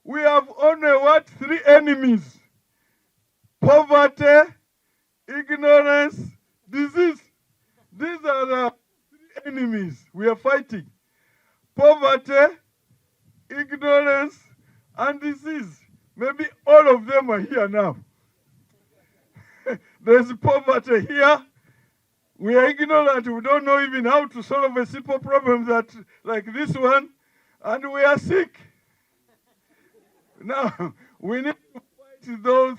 we have only what? 3 enemies. Poverty, ignorance, disease. These are the 3 enemies we are fighting. Poverty, ignorance, and disease. Maybe all of them are here now. There's poverty here. We are ignorant. We don't know even how to solve a simple problem like this one. And we are sick. Now, we need to fight those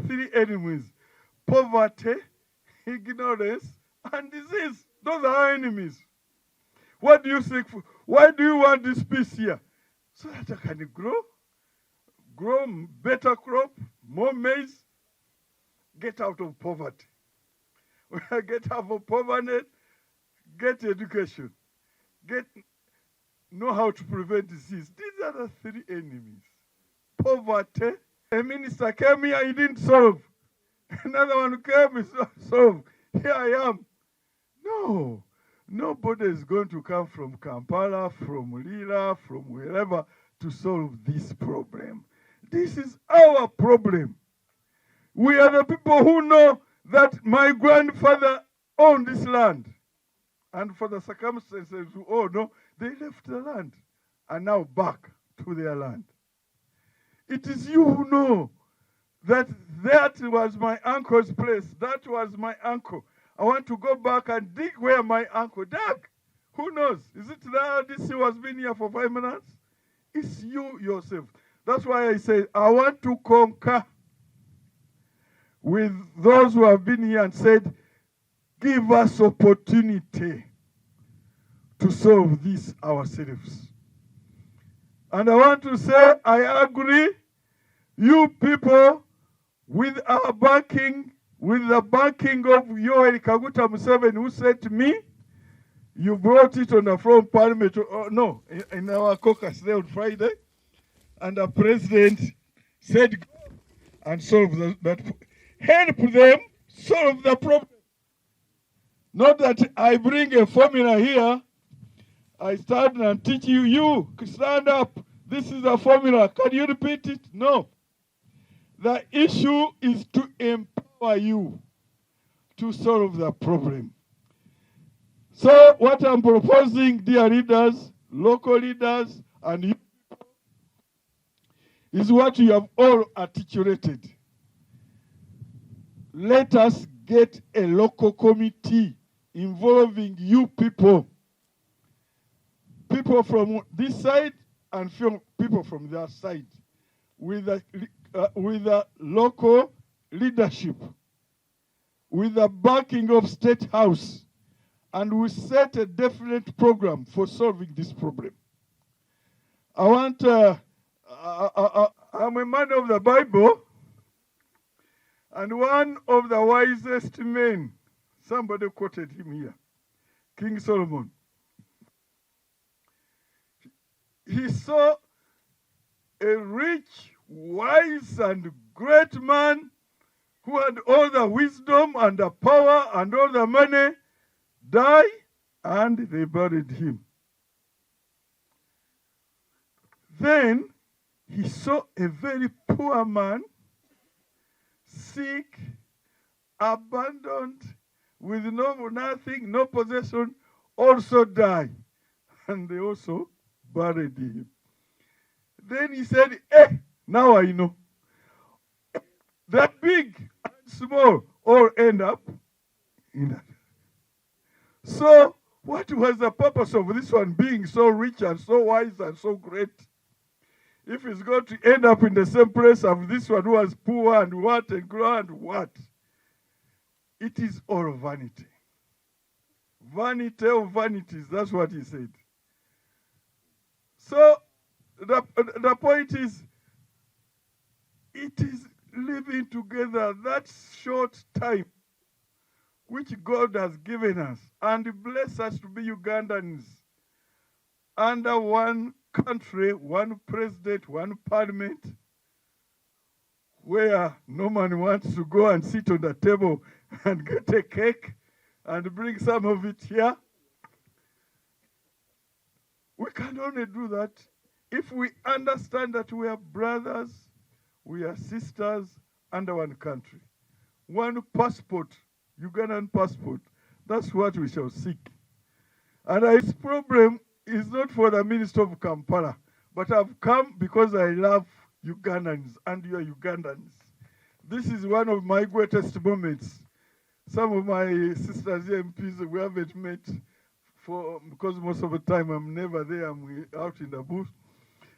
three enemies. Poverty, ignorance, and disease. Those are our enemies. What do you seek for? Why do you want this peace here? So that I can grow better crop, more maize, get out of poverty. When I get out of poverty, get education, know how to prevent disease. These are the 3 enemies. Poverty. A minister came here, he didn't solve. Another one came, he solved. Here I am. No. Nobody is going to come from Kampala, from Lira, from wherever to solve this problem. This is our problem. We are the people who know that my grandfather owned this land. And for the circumstances we all know, they left the land and now back to their land. It is you who know that was my uncle's place. That was my uncle. I want to go back and dig where my uncle dug. Who knows? Is it that this was been here for 5 minutes? It's you yourself. That's why I say I want to conquer with those who have been here and said, give us opportunity to solve this ourselves. And I want to say, I agree, you people, with our backing, with the backing of Yoweri Kaguta Museveni, who said to me, you brought it on the floor of Parliament, in our caucus there on Friday, and the president said, go and solve that. Help them solve the problem. Not that I bring a formula here, I stand and teach you stand up. This is a formula. Can you repeat it? No. The issue is to empower you to solve the problem. So what I'm proposing, dear leaders, local leaders, and you, is what you have all articulated. Let us get a local committee involving you people. People from this side and people from that side. With the local leadership. With the backing of State House. And we set a definite program for solving this problem. I'm a man of the Bible. And one of the wisest men, somebody quoted him here, King Solomon. He saw a rich, wise, and great man who had all the wisdom and the power and all the money die, and they buried him. Then he saw a very poor man, sick, abandoned, with nothing, no possession, also die. And they also buried him. Then he said, now I know. The big and small all end up in that. So what was the purpose of this one being so rich and so wise and so great? If it's going to end up in the same place of this one who was poor and what and grand what? It is all vanity. Vanity of vanities, that's what he said. So the point is, it is living together that short time which God has given us and blessed us to be Ugandans under one country, one president, one parliament, where no man wants to go and sit on the table and get a cake and bring some of it here. We can only do that if we understand that we are brothers, we are sisters under one country, one passport, Ugandan passport, that's what we shall seek. And this problem is not for the Minister of Kampala, but I've come because I love Ugandans and you are Ugandans. This is one of my greatest moments. Some of my sisters here MPs, we haven't met because most of the time I'm never there, I'm out in the bush.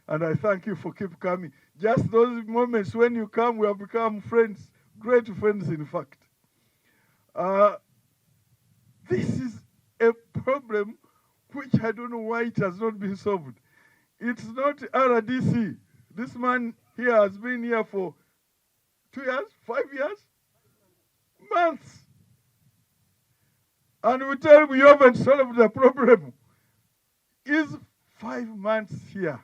And I thank you for keep coming. Just those moments when you come, we have become friends, great friends in fact. This is a problem which I don't know why it has not been solved. It's not RDC. This man here has been here for 2 years, 5 years, months. And we tell him you haven't solved the problem. Is 5 months here.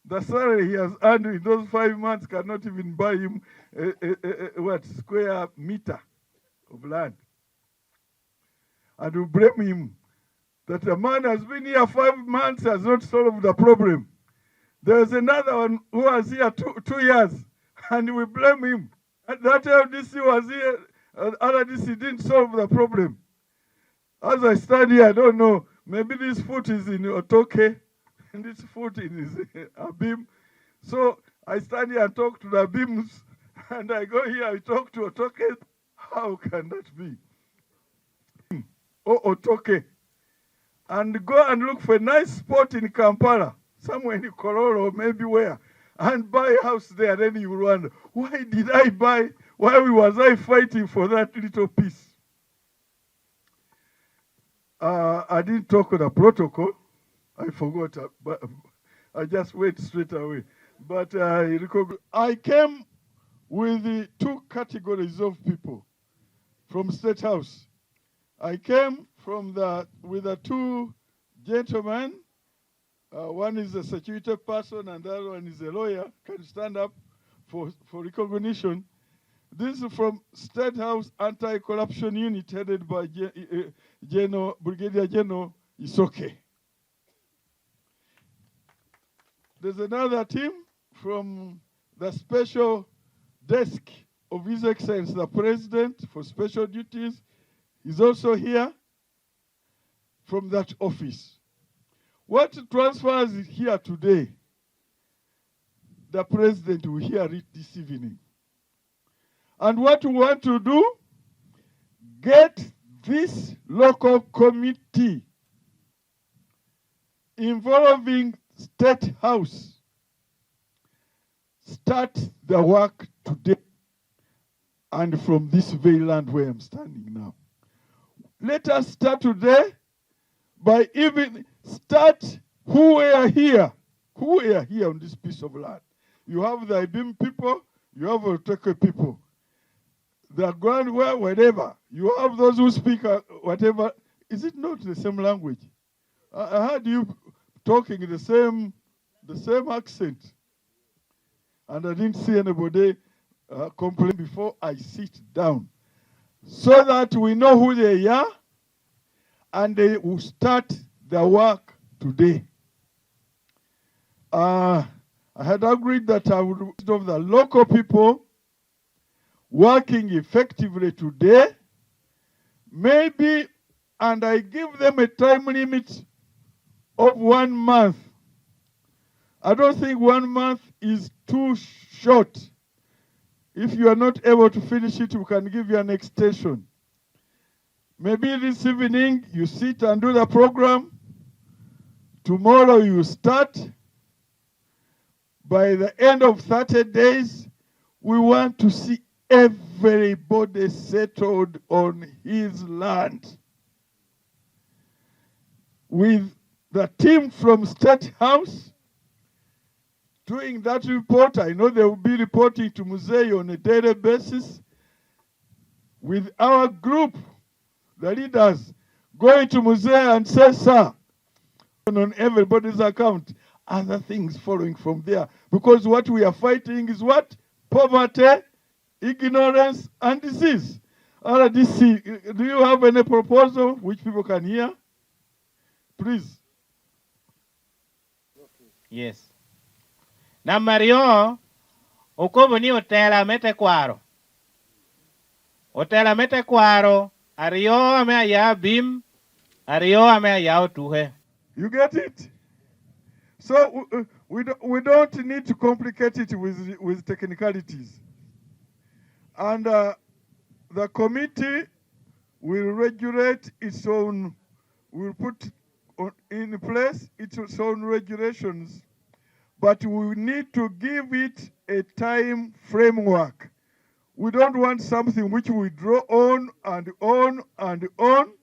The salary he has earned in those 5 months cannot even buy him a square meter of land. And we blame him that the man has been here 5 months, has not solved the problem. There's another one who was here 2 years, and we blame him. And that LDC was here, RDC didn't solve the problem. As I stand here, I don't know, maybe this foot is in Otoke, and this foot is Abim. So I stand here and talk to the Abims, and I go here, I talk to Otoke. How can that be? Oh, Otoke. And go and look for a nice spot in Kampala, somewhere in Kororo, maybe where, and buy a house there. Then you wonder, why did I buy? Why was I fighting for that little piece? I didn't talk on the protocol. I forgot, but I just went straight away. But I came with the 2 categories of people from State House. I came with the 2 gentlemen. One is a security person and the other one is a lawyer. Can stand up for recognition. This is from State House Anti-Corruption Unit headed by Brigadier General Isoke. There's another team from the special desk of His Excellency the President for special duties. He's also here from that office. What transfers here today, the President will hear it this evening. And what we want to do, get this local committee involving State House, start the work today and from this very land where I'm standing now. Let us start today by even start who are here on this piece of land. You have the Ibim people, you have the Ttaka people. The ground where whatever, you have those who speak whatever. Is it not the same language? I heard you talking the same accent. And I didn't see anybody complain before I sit down. So that we know who they are, and they will start the work today. I had agreed that I would of the local people working effectively today, maybe, and I give them a time limit of 1 month. I don't think 1 month is too short. If you are not able to finish it, we can give you an extension. Maybe this evening you sit and do the program. Tomorrow you start. By the end of 30 days, we want to see everybody settled on his land. With the team from State House doing that report, I know they will be reporting to Mzee on a daily basis. With our group, the leaders, going to Mzee and say, sir, on everybody's account, other things following from there. Because what we are fighting is what? Poverty, ignorance, and disease. RDC, do you have any proposal which people can hear? Please. Yes. Namario, okobo ni otela mete kwaro. Otela mete kwaro, ario ame aya bim, ario ame aya otuhe. You get it? So we don't need to complicate it with technicalities. And the committee will regulate its own, will put in place its own regulations, but we need to give it a time framework. We don't want something which we draw on and on and on.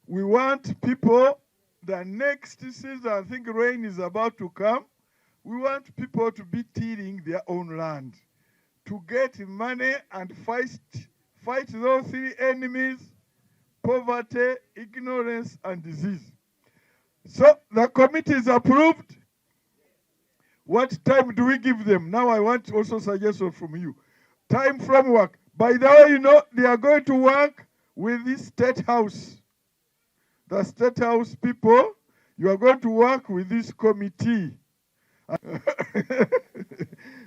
We want people, the next season, I think rain is about to come, we want people to be tilling their own land, to get money and fight those three enemies: poverty, ignorance, and disease. So the committee is approved. What time do we give them? Now I want also suggestions from you. Time framework. By the way, you know, they are going to work with this State House. The State House people, you are going to work with this committee.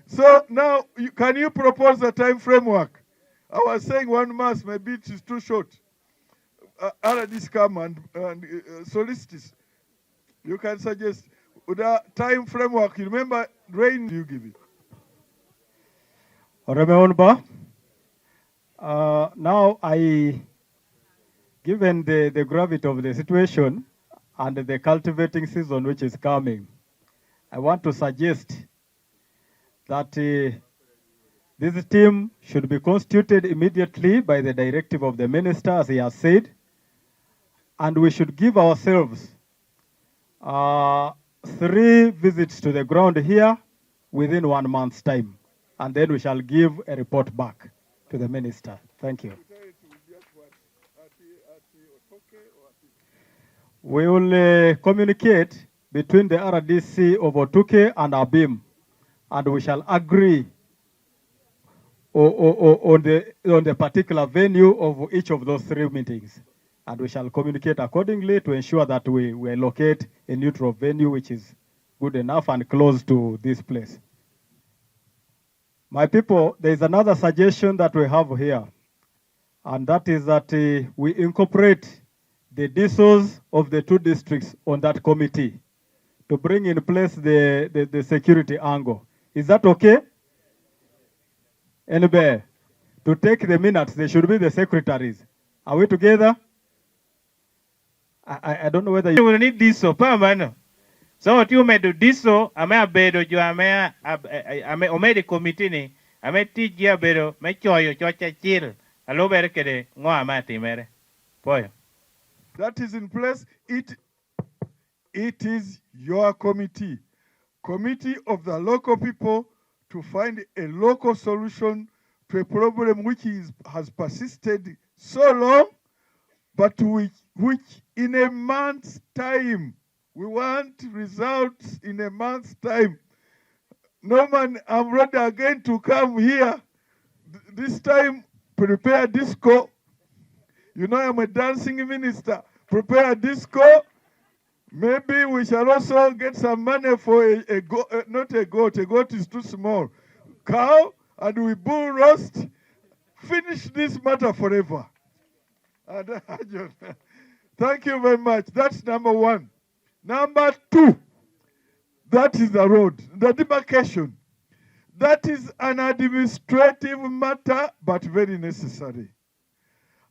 So now, can you propose a time framework? I was saying 1 month, maybe it is too short. RDs come and solicitors. You can suggest the time framework. You remember, rain you give it. Now given the gravity of the situation and the cultivating season which is coming, I want to suggest that this team should be constituted immediately by the directive of the minister, as he has said, and we should give ourselves 3 visits to the ground here within 1 month's time, and then we shall give a report back to the minister. Thank you. We will communicate between the RDC of Otuke and Abim, and we shall agree on the particular venue of each of those 3 meetings. And we shall communicate accordingly to ensure that we locate a neutral venue which is good enough and close to this place. My people, there is another suggestion that we have here, and that is that we incorporate the DSOs of the 2 districts on that committee to bring in place the security angle. Is that okay? Anybody? To take the minutes, they should be the secretaries. Are we together? I don't know whether you will need this so permanent. So what you may do this so I may bedo you I may omedi committee ni I may teach you bedo may choyo chocha chill alo bere kede ngo amati mere boy. That is in place. It is your committee of the local people to find a local solution to a problem which has persisted so long, but which in a month's time, we want results in a month's time. Norman, I'm ready again to come here. This time, prepare disco. You know I'm a dancing minister. Prepare a disco. Maybe we shall also get some money for not a goat is too small. Cow, and we bull roast. Finish this matter forever. Thank you very much. That's number 1. Number 2, that is the road, the demarcation. That is an administrative matter, but very necessary.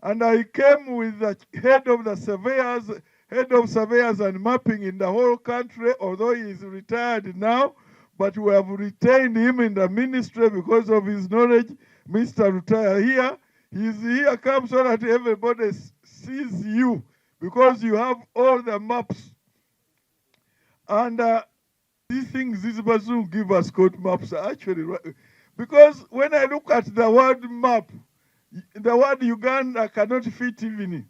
And I came with the head of surveyors and mapping in the whole country, although he is retired now, but we have retained him in the ministry because of his knowledge. Mr. Retire here. He's here, come so that everybody sees you, because you have all the maps. And these things, this person give us code maps actually, because when I look at the word map, the word Uganda cannot fit even in.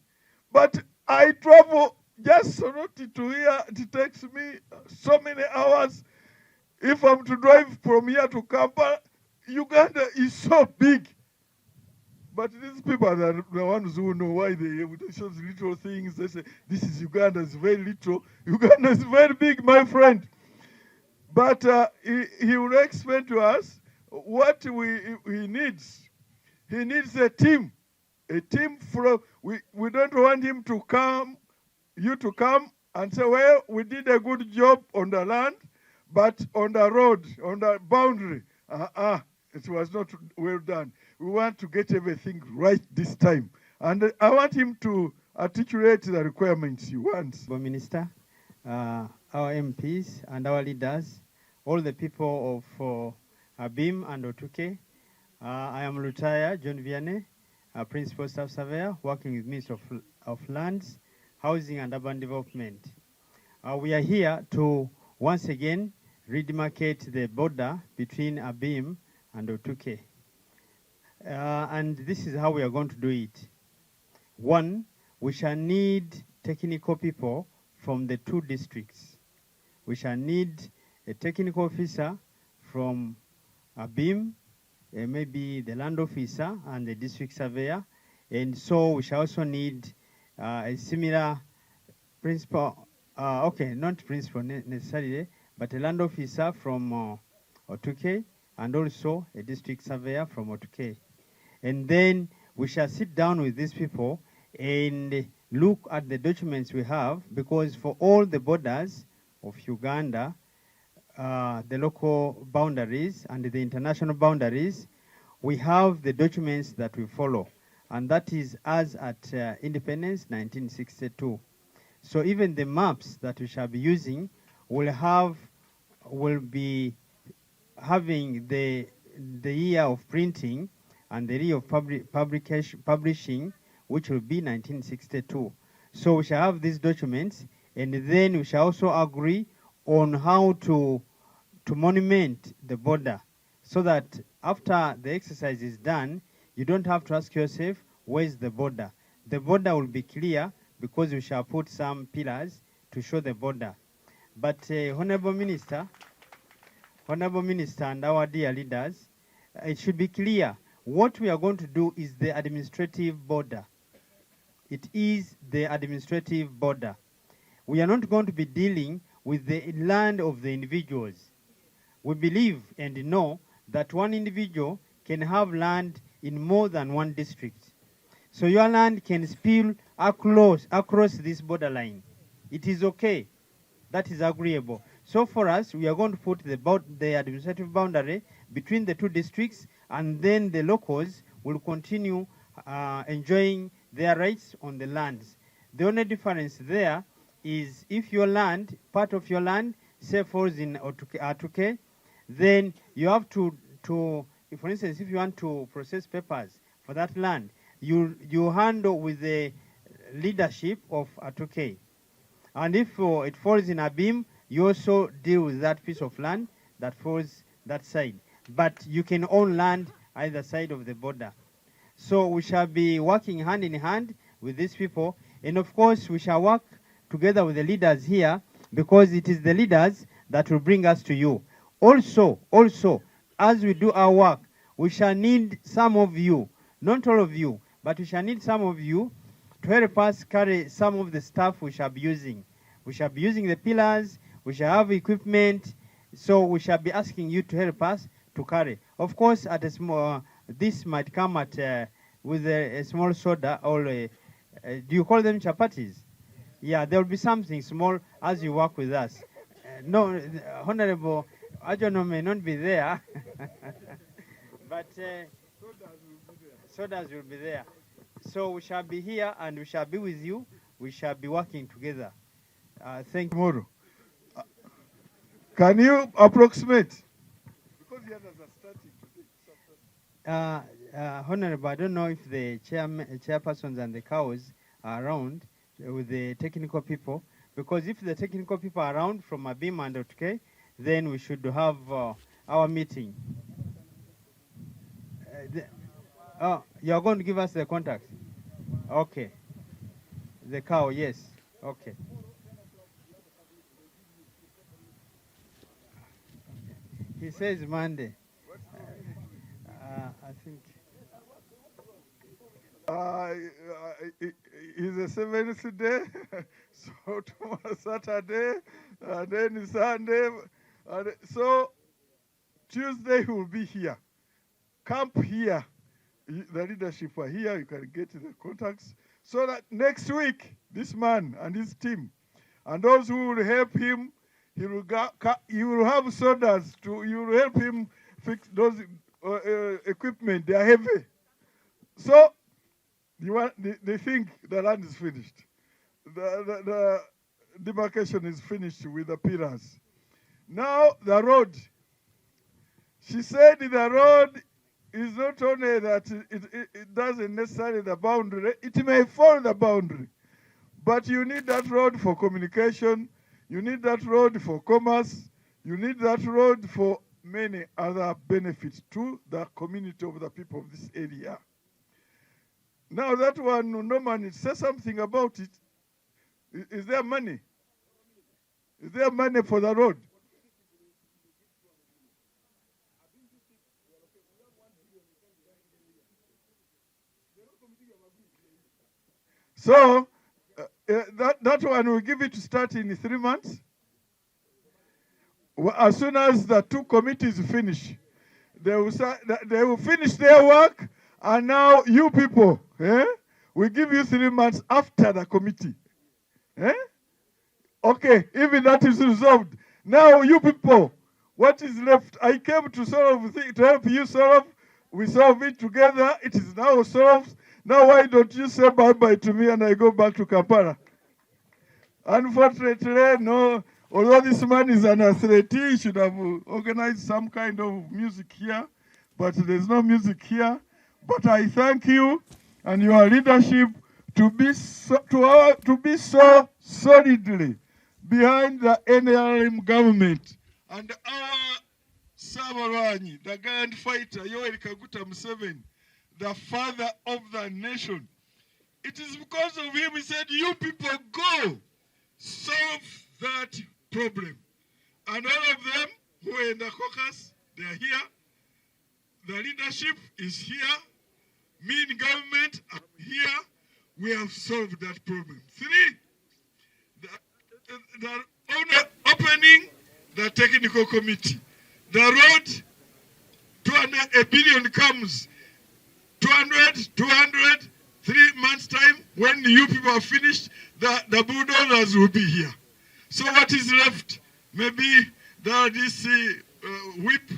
But I travel just Soroti to here. It takes me so many hours. If I'm to drive from here to Kampala, Uganda is so big. But these people are the ones who know why they show little things. They say, this is Uganda, it's very little. Uganda is very big, my friend. But he will explain to us what he needs. He needs a team. A team from, we don't want him to come, you to come and say, well, we did a good job on the land, but on the road, on the boundary, it was not well done. We want to get everything right this time. And I want him to articulate the requirements he wants. Minister, our MPs and our leaders, all the people of Abim and Otuke. I am retired John Vianney, Principal Staff Surveyor, working with Ministry of Lands, Housing and Urban Development. We are here to once again redemarcate the border between Abim and Otuke. And this is how we are going to do it. One, we shall need technical people from the two districts. We shall need a technical officer from Abim, maybe the land officer and the district surveyor. And so we shall also need a similar principal, not principal necessarily, but a land officer from Otuke and also a district surveyor from Otuke. And then we shall sit down with these people and look at the documents we have, because for all the borders of Uganda, the local boundaries and the international boundaries, we have the documents that we follow. And that is as at independence, 1962. So even the maps that we shall be using will be having the year of printing and the year of publishing, which will be 1962. So we shall have these documents, and then we shall also agree on how to monument the border, so that after the exercise is done, you don't have to ask yourself, where's the border? The border will be clear because we shall put some pillars to show the border. But Honorable Minister and our dear leaders, it should be clear what we are going to do is the administrative border. It is the administrative border. We are not going to be dealing with the land of the individuals. We believe and know that one individual can have land in more than one district. So your land can spill across this borderline. It is okay. That is agreeable. So for us, we are going to put the administrative boundary between the two districts, and then the locals will continue enjoying their rights on the lands. The only difference there is if your land, part of your land, say falls in Otuke, then you have to, for instance, if you want to process papers for that land, you handle with the leadership of Otuke. And if it falls in Abim, you also deal with that piece of land that falls that side. But you can own land either side of the border. So we shall be working hand in hand with these people. And of course, we shall work together with the leaders here, because it is the leaders that will bring us to you. Also, as we do our work, we shall need some of you, not all of you, but we shall need some of you to help us carry some of the stuff we shall be using. We shall be using the pillars, we shall have equipment, so we shall be asking you to help us to carry. Of course, at a small, this might come at with a small soda, or do you call them chapatis? Yeah, there will be something small as you work with us. No, Honorable Ajono may not be there, but sodas will be there. So we shall be here and we shall be with you. We shall be working together. Thank you. Tomorrow. Can you approximate? Because the others are starting today. Honorable, I don't know if the chairpersons and the cows are around with the technical people, because if the technical people are around from Abim and Otuke, then we should have our meeting. You're going to give us the contact? Okay. The cow, yes. Okay. He says Monday. I think. It's the seventh day, so tomorrow Saturday, then Sunday, And so Tuesday he will be here. Camp here. The leadership are here. You can get the contacts. So that next week, this man and his team, and those who will help him, he will have sodas to. You will help him fix those equipment. They are heavy. So they think the land is finished. The demarcation is finished with the pillars. Now the road. She said the road is not only that it doesn't necessarily the boundary, it may follow the boundary. But you need that road for communication, you need that road for commerce, you need that road for many other benefits to the community of the people of this area. Now that one, Norman, say something about it. Is there money? Is there money for the road? So, that one will give it to start in 3 months. As soon as the two committees finish, they will finish their work, and now you people, we give you 3 months after the committee. Okay, even that is resolved. Now you people, what is left? I came to to help you solve. We solve it together. It is now solved. Now why don't you say bye-bye to me and I go back to Kampala? Unfortunately, no. Although this man is an athlete, he should have organized some kind of music here. But there's no music here. But I thank you and your leadership to be so solidly behind the NRM government and our Sabarwani, the grand fighter, Yoweri Kaguta Museveni, the father of the nation. It is because of him he said, you people go solve that problem. And all of them who are in the caucus, they are here. The leadership is here. Me in government, I'm here. We have solved that problem. 3, the opening the technical committee. The road, 200 billion comes. 200, 3 months time, when you people are finished, the bulldozers will be here. So what is left? Maybe this whip